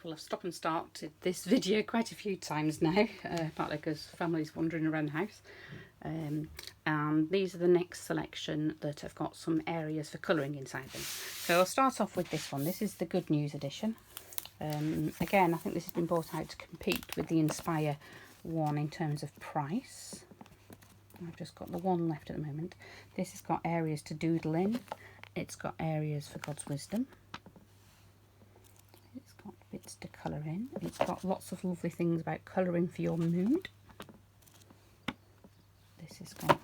Well, I've stopped and started this video quite a few times now, partly because family's wandering around the house. And these are the next selection that have got some areas for colouring inside them. So I'll start off with this one. This is the Good News edition. Again, I think this has been brought out to compete with the Inspire one in terms of price. I've just got the one left at the moment. This has got areas to doodle in. It's got areas for God's wisdom. It's got bits to colour in. It's got lots of lovely things about colouring for your mood. This has got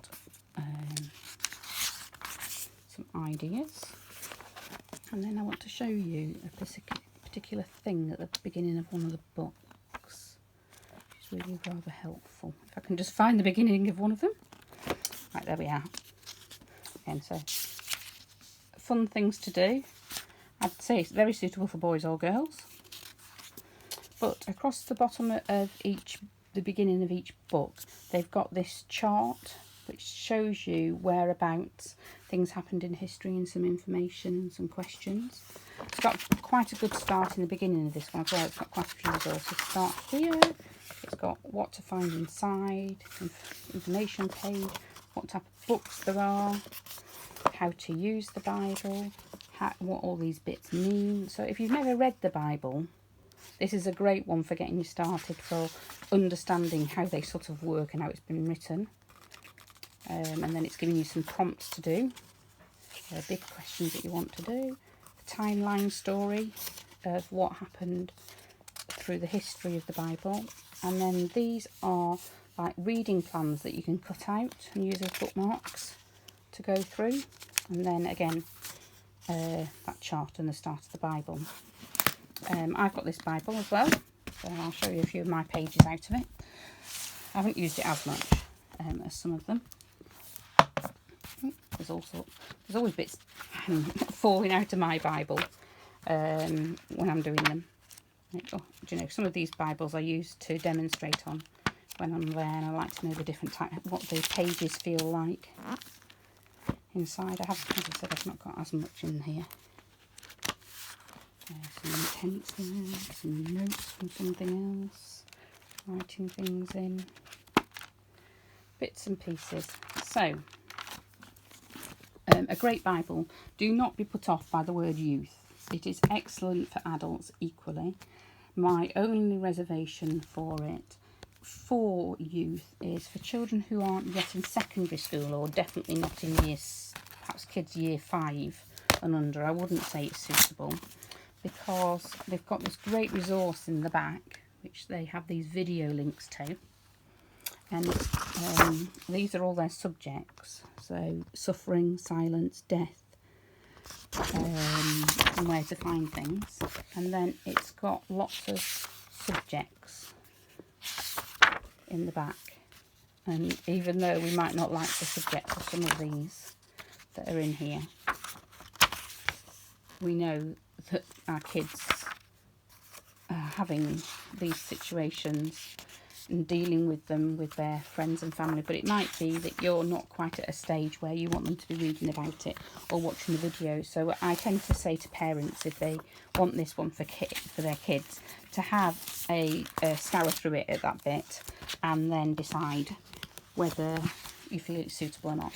some ideas. And then I want to show you a particular thing at the beginning of one of the books, which is really rather helpful. If I can just find the beginning of one of them. Right, there we are. Again, so fun things to do. I'd say it's very suitable for boys or girls. But across the bottom of the beginning of each book, they've got this chart which shows you whereabouts things happened in history and some information and some questions. It's got quite a good start in the beginning of this one as well. It's got quite a few resources. Start here. It's got what to find inside, information page, what type of books there are, how to use the Bible, what all these bits mean. So if you've never read the Bible, this is a great one for getting you started, for understanding how they sort of work and how it's been written. And then it's giving you some prompts to do, big questions that you want to do, the timeline story of what happened through the history of the Bible. And then these are like reading plans that you can cut out and use as bookmarks to go through. And then again, that chart and the start of the Bible. I've got this Bible as well, so I'll show you a few of my pages out of it. I haven't used it as much as some of them. There's always bits falling out of my Bible when I'm doing them. Oh, do you know, some of these Bibles I use to demonstrate on when I'm there, and I like to know the different type, what the pages feel like inside. As I said, I've not got as much in here. Some intents there, some notes from something else, writing things in, bits and pieces. So, a great Bible. Do not be put off by the word youth. It is excellent for adults equally. My only reservation for it for youth is for children who aren't yet in secondary school, or definitely not in perhaps kids year 5 and under. I wouldn't say it's suitable, because they've got this great resource in the back which they have these video links to, and these are all their subjects, so suffering, silence, death, and where to find things. And then it's got lots of subjects in the back, and even though we might not like the subjects of some of these that are in here, we know that our kids are having these situations and dealing with them with their friends and family, but it might be that you're not quite at a stage where you want them to be reading about it or watching the video. So I tend to say to parents, if they want this one for their kids, to have a scour through it at that bit and then decide whether you feel it's suitable or not.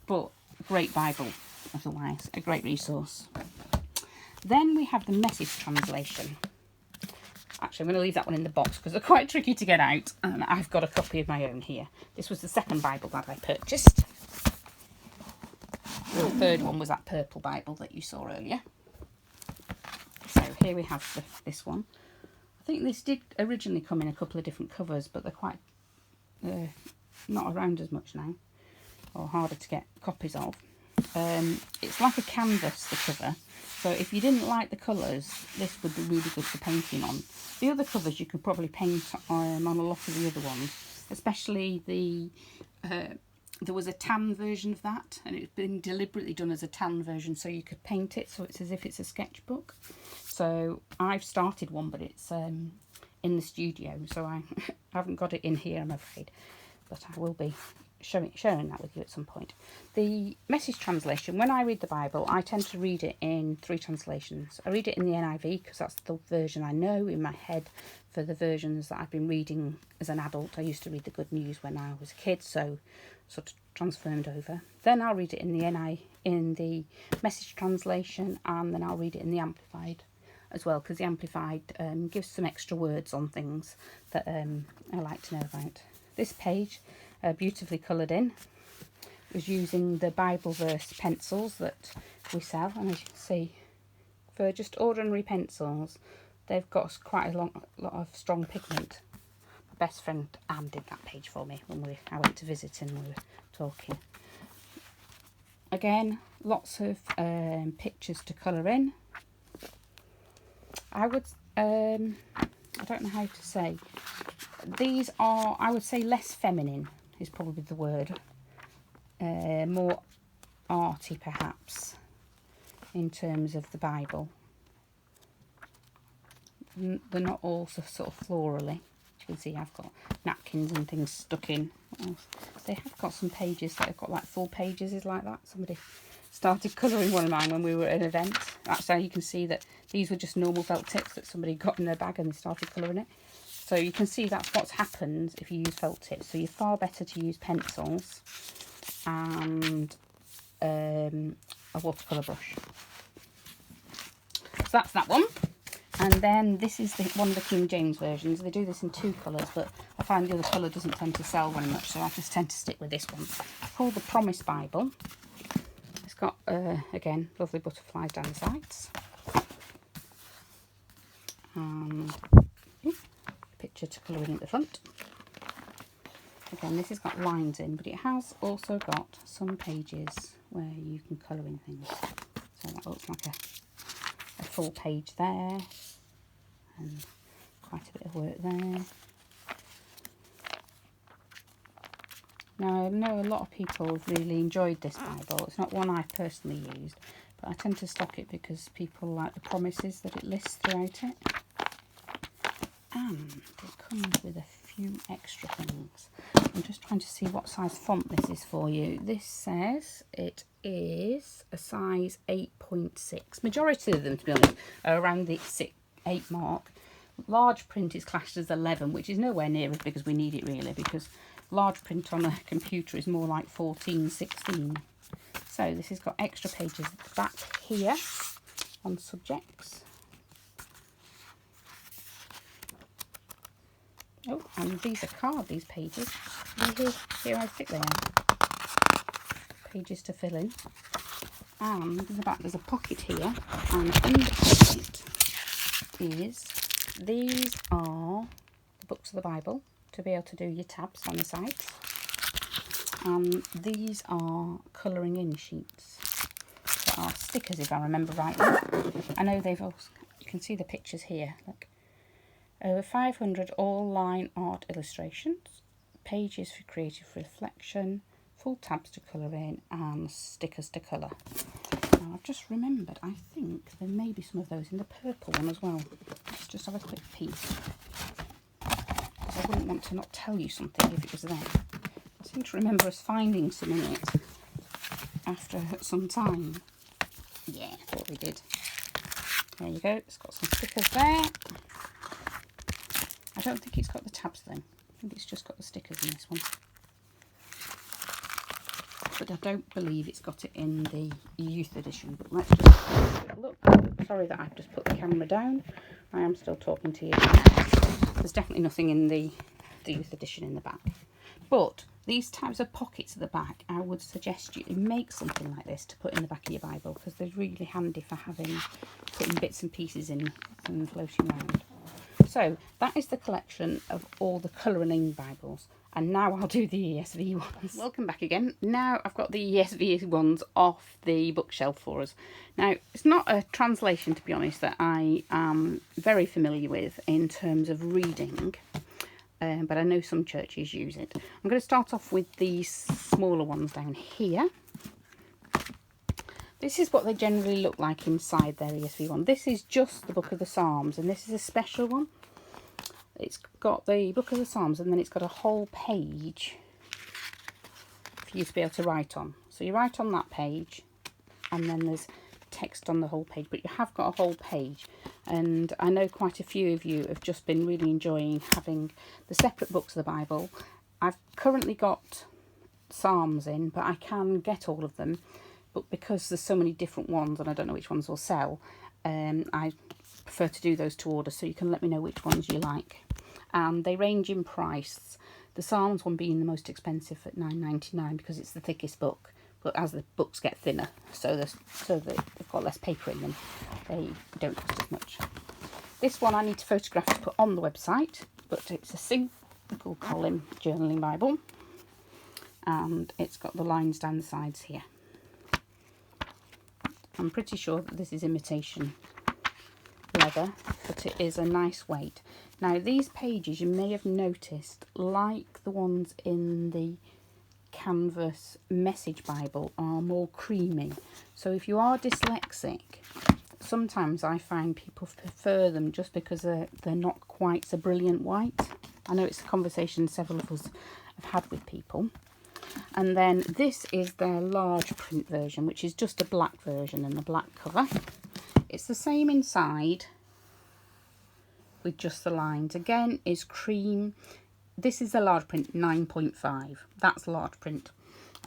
But great Bible otherwise, a great resource. Then we have the Message translation. Actually, I'm going to leave that one in the box because they're quite tricky to get out, and I've got a copy of my own here. This was the second Bible that I purchased. The third one was that purple Bible that you saw earlier. So here we have this one. I think this did originally come in a couple of different covers, but they're quite not around as much now, or harder to get copies of. It's like a canvas, the cover, so if you didn't like the colours, this would be really good for painting on. The other covers you could probably paint on a lot of the other ones, especially there was a tan version of that, and it's been deliberately done as a tan version so you could paint it so it's as if it's a sketchbook. So I've started one, but it's in the studio, so I haven't got it in here, I'm afraid, but I will be sharing that with you at some point. The Message translation, when I read the Bible, I tend to read it in 3 translations. I read it in the NIV because that's the version I know in my head. For the versions that I've been reading as an adult, I used to read the Good News when I was a kid, so sort of transformed over. Then I'll read it in the Message translation, and then I'll read it in the Amplified as well, because the Amplified gives some extra words on things that I like to know about. This page, beautifully coloured in, was using the Bible verse pencils that we sell, and as you can see, for just ordinary pencils, they've got quite a lot of strong pigment. My best friend Anne did that page for me when I went to visit and we were talking. Again, lots of pictures to colour in. I don't know how to say. These are, I would say, less feminine is probably the word. More arty, perhaps, in terms of the Bible. They're not all sort of florally. As you can see, I've got napkins and things stuck in. They have got some pages that have got like full pages like that. Somebody started colouring one of mine when we were at an event. That's how you can see that these were just normal felt tips that somebody got in their bag and they started colouring it. So you can see that's what's happened if you use felt tips. So you're far better to use pencils and a watercolour brush. So that's that one. And then this is one of the King James versions. They do this in 2 colours, but I find the other colour doesn't tend to sell very much, so I just tend to stick with this one. It's called the Promise Bible. It's got, again, lovely butterflies down the sides. And a picture to colour in at the front. Again, this has got lines in, but it has also got some pages where you can colour in things. So that looks like a full page there, and quite a bit of work there. Now, I know a lot of people have really enjoyed this Bible. It's not one I've personally used, but I tend to stock it because people like the promises that it lists throughout it. And it comes with a few extra things. I'm just trying to see what size font this is for you. This says it is a size 8.6. Majority of them, to be honest, are around the 8 mark. Large print is classed as 11, which is nowhere near as big as we need it really, because large print on a computer is more like 14, 16. So this has got extra pages at the back here on subjects. Oh, and these are card, these pages. Here how thick they are. Pages to fill in. And in the back there's a pocket here, and in the pocket these are the books of the Bible to be able to do your tabs on the sides. And these are colouring in sheets that are stickers, if I remember rightly. I know they've also, you can see the pictures here, look. Over 500 all-line art illustrations, pages for creative reflection, full tabs to colour in, and stickers to colour. Now, I've just remembered, I think there may be some of those in the purple one as well. Let's just have a quick peek, because I wouldn't want to not tell you something if it was there. I seem to remember us finding some in it after some time. Yeah, I thought we did. There you go, it's got some stickers there. I don't think it's got the tabs though. I think it's just got the stickers in this one. But I don't believe it's got it in the youth edition. But let's just have a look. Sorry that I've just put the camera down. I am still talking to you. There's definitely nothing in the youth edition in the back. But these types of pockets at the back, I would suggest you make something like this to put in the back of your Bible, because they're really handy for putting bits and pieces in and floating around. So that is the collection of all the colouring Bibles, and now I'll do the ESV ones. Welcome back again. Now I've got the ESV ones off the bookshelf for us. Now it's not a translation, to be honest, that I am very familiar with in terms of reading, but I know some churches use it. I'm going to start off with the smaller ones down here. This is what they generally look like inside their ESV one. This is just the Book of the Psalms, and this is a special one. It's got the Book of the Psalms, and then it's got a whole page for you to be able to write on. So you write on that page, and then there's text on the whole page, but you have got a whole page. And I know quite a few of you have just been really enjoying having the separate books of the Bible. I've currently got Psalms in, but I can get all of them, but because there's so many different ones and I don't know which ones will sell, I prefer to do those to order, so you can let me know which ones you like. And they range in price, the Psalms one being the most expensive at £9.99 because it's the thickest book. But as the books get thinner, so they've got less paper in them, they don't cost as much. This one I need to photograph to put on the website, but it's a single column journaling Bible, and it's got the lines down the sides here. I'm pretty sure that this is imitation leather, but it is a nice weight. Now these pages, you may have noticed, like the ones in the Canvas Message Bible, are more creamy. So if you are dyslexic, sometimes I find people prefer them just because they're not quite so brilliant white. I know it's a conversation several of us have had with people. And then this is their large print version, which is just a black version and a black cover. It's the same inside with just the lines. Again, is cream. This is the large print, 9.5. That's large print.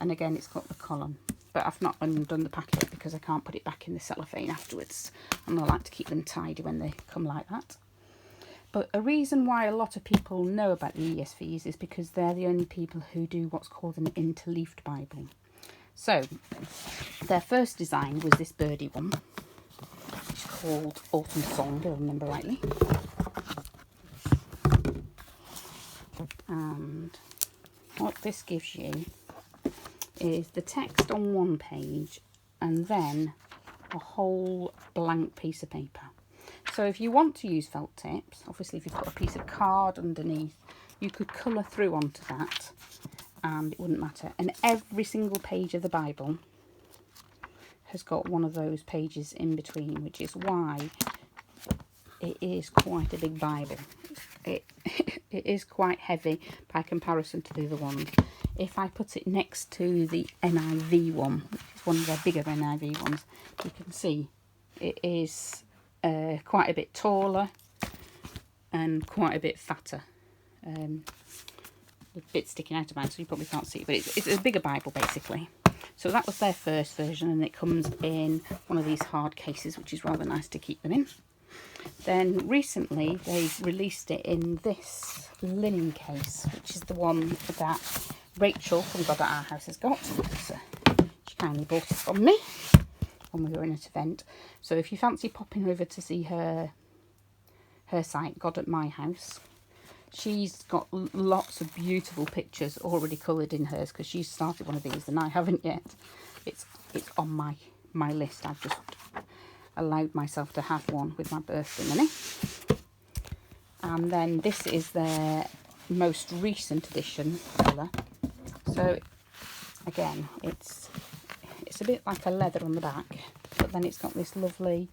And again, it's got the column. But I've not undone the packet because I can't put it back in the cellophane afterwards. And I like to keep them tidy when they come like that. But a reason why a lot of people know about the ESVs is because they're the only people who do what's called an Interleaved Bible. So, their first design was this birdie one, which is called Autumn Song, if I remember rightly. And what this gives you is the text on one page and then a whole blank piece of paper. So if you want to use felt tips, obviously if you've got a piece of card underneath, you could colour through onto that and it wouldn't matter. And every single page of the Bible has got one of those pages in between, which is why it is quite a big Bible. It is quite heavy by comparison to the other ones. If I put it next to the NIV one, which is one of their bigger NIV ones, you can see it is quite a bit taller and quite a bit fatter. A bit sticking out of mine, so you probably can't see it, but it's a bigger Bible basically. So that was their first version, and it comes in one of these hard cases, which is rather nice to keep them in. Then recently they've released it in this linen case, which is the one that Rachel from God at Our House has got. So she kindly bought it from me when we were in an event. So if you fancy popping over to see her site, God at My House, she's got lots of beautiful pictures already coloured in hers because she's started one of these and I haven't yet. It's on my list. I've just allowed myself to have one with my birthday money. And then this is their most recent edition colour. So again, it's a bit like a leather on the back, but then it's got this lovely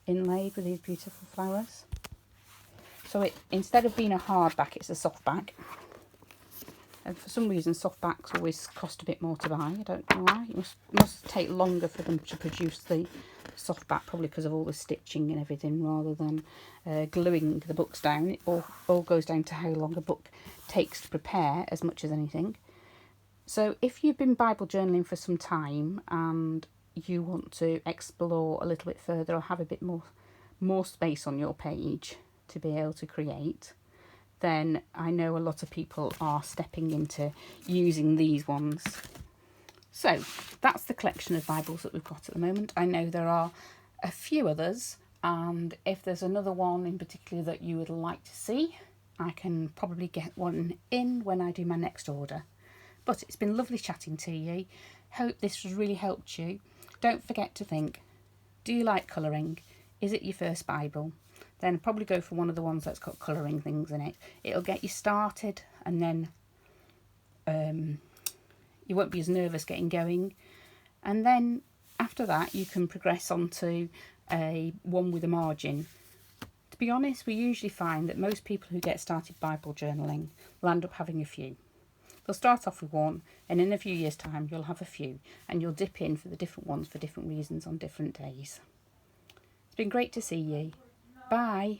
inlaid with these beautiful flowers. So it, instead of being a hardback, it's a softback. And for some reason, softbacks always cost a bit more to buy. I don't know why. It must take longer for them to produce the softback, probably because of all the stitching and everything, rather than gluing the books down. It all goes down to how long a book takes to prepare as much as anything. So if you've been Bible journaling for some time and you want to explore a little bit further or have a bit more space on your page to be able to create, then I know a lot of people are stepping into using these ones. So that's the collection of Bibles that we've got at the moment. I know there are a few others, and if there's another one in particular that you would like to see, I can probably get one in when I do my next order. But it's been lovely chatting to you. Hope this has really helped you. Don't forget to think, do you like colouring? Is it your first Bible? Then probably go for one of the ones that's got colouring things in it. It'll get you started, and then you won't be as nervous getting going. And then after that, you can progress on to a one with a margin. To be honest, we usually find that most people who get started Bible journaling will end up having a few. They'll start off with one, and in a few years' time you'll have a few, and you'll dip in for the different ones for different reasons on different days. It's been great to see you. Bye.